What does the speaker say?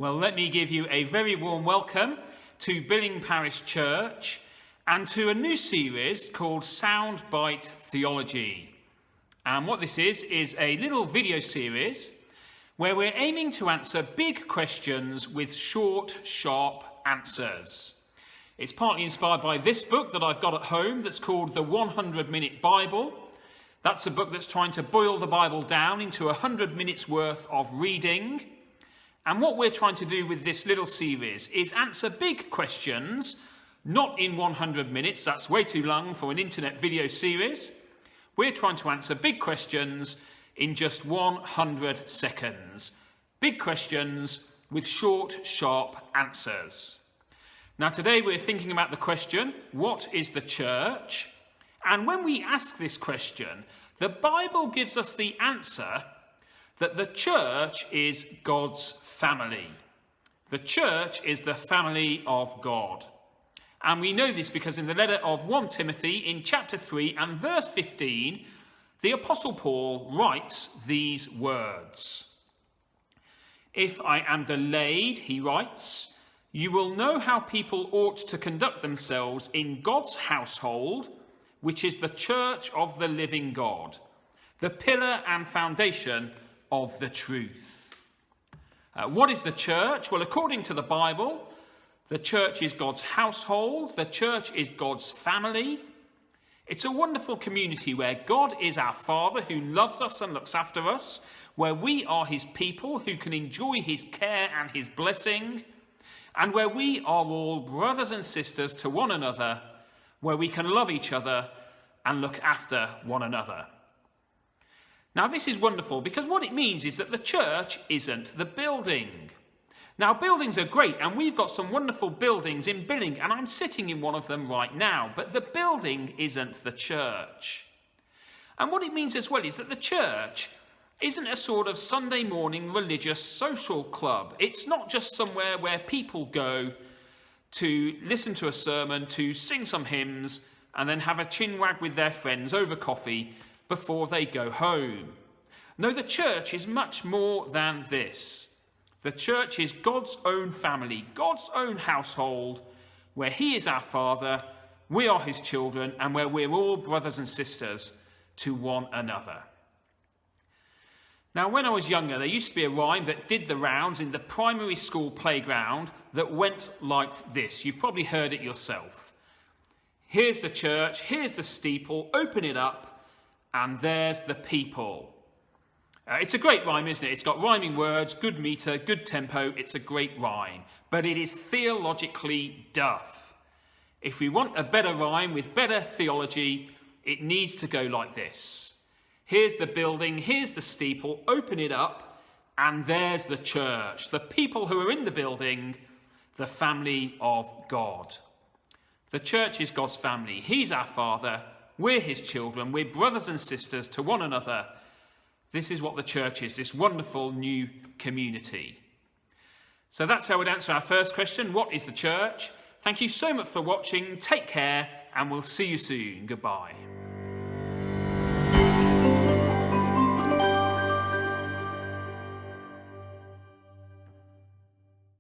Well, let me give you a very warm welcome to Billing Parish Church and to a new series called Soundbite Theology. And what this is a little video series where we're aiming to answer big questions with short, sharp answers. It's partly inspired by this book that I've got at home that's called The 100-Minute Bible. That's a book that's trying to boil the Bible down into 100 minutes worth of reading. And what we're trying to do with this little series is answer big questions, not in 100 minutes, that's way too long for an internet video series. We're trying to answer big questions in just 100 seconds. Big questions with short, sharp answers. Now today we're thinking about the question, what is the church? And when we ask this question, the Bible gives us the answer that the church is God's family. The church is the family of God. And we know this because in the letter of 1 Timothy in chapter 3 and verse 15, the Apostle Paul writes these words. If I am delayed, he writes, you will know how people ought to conduct themselves in God's household, which is the church of the living God, the pillar and foundation of the truth. What is the church? Well, according to the Bible, the church is God's household. The church is God's family. It's a wonderful community where God is our Father who loves us and looks after us, where we are his people who can enjoy his care and his blessing, and where we are all brothers and sisters to one another, where we can love each other and look after one another. Now, this is wonderful because what it means is that the church isn't the building. Now, buildings are great, and we've got some wonderful buildings in Billing, and I'm sitting in one of them right now, but the building isn't the church. And what it means as well is that the church isn't a sort of Sunday morning religious social club. It's not just somewhere where people go to listen to a sermon, to sing some hymns, and then have a chinwag with their friends over coffee before they go home. No, the church is much more than this. The church is God's own family, God's own household, where he is our Father, we are his children, and where we're all brothers and sisters to one another. Now, when I was younger, there used to be a rhyme that did the rounds in the primary school playground that went like this. You've probably heard it yourself. Here's the church, here's the steeple, open it up, and there's the people. It's a great rhyme, isn't it? It's got rhyming words, good meter, good tempo. It's a great rhyme. But it is theologically duff. If we want a better rhyme with better theology, it needs to go like this. Here's the building, here's the steeple, open it up, and there's the church. The people who are in the building, the family of God. The church is God's family. He's our Father. We're his children. We're brothers and sisters to one another. This is what the church is, this wonderful new community. So that's how we'd answer our first question. What is the church? Thank you so much for watching. Take care, and we'll see you soon. Goodbye.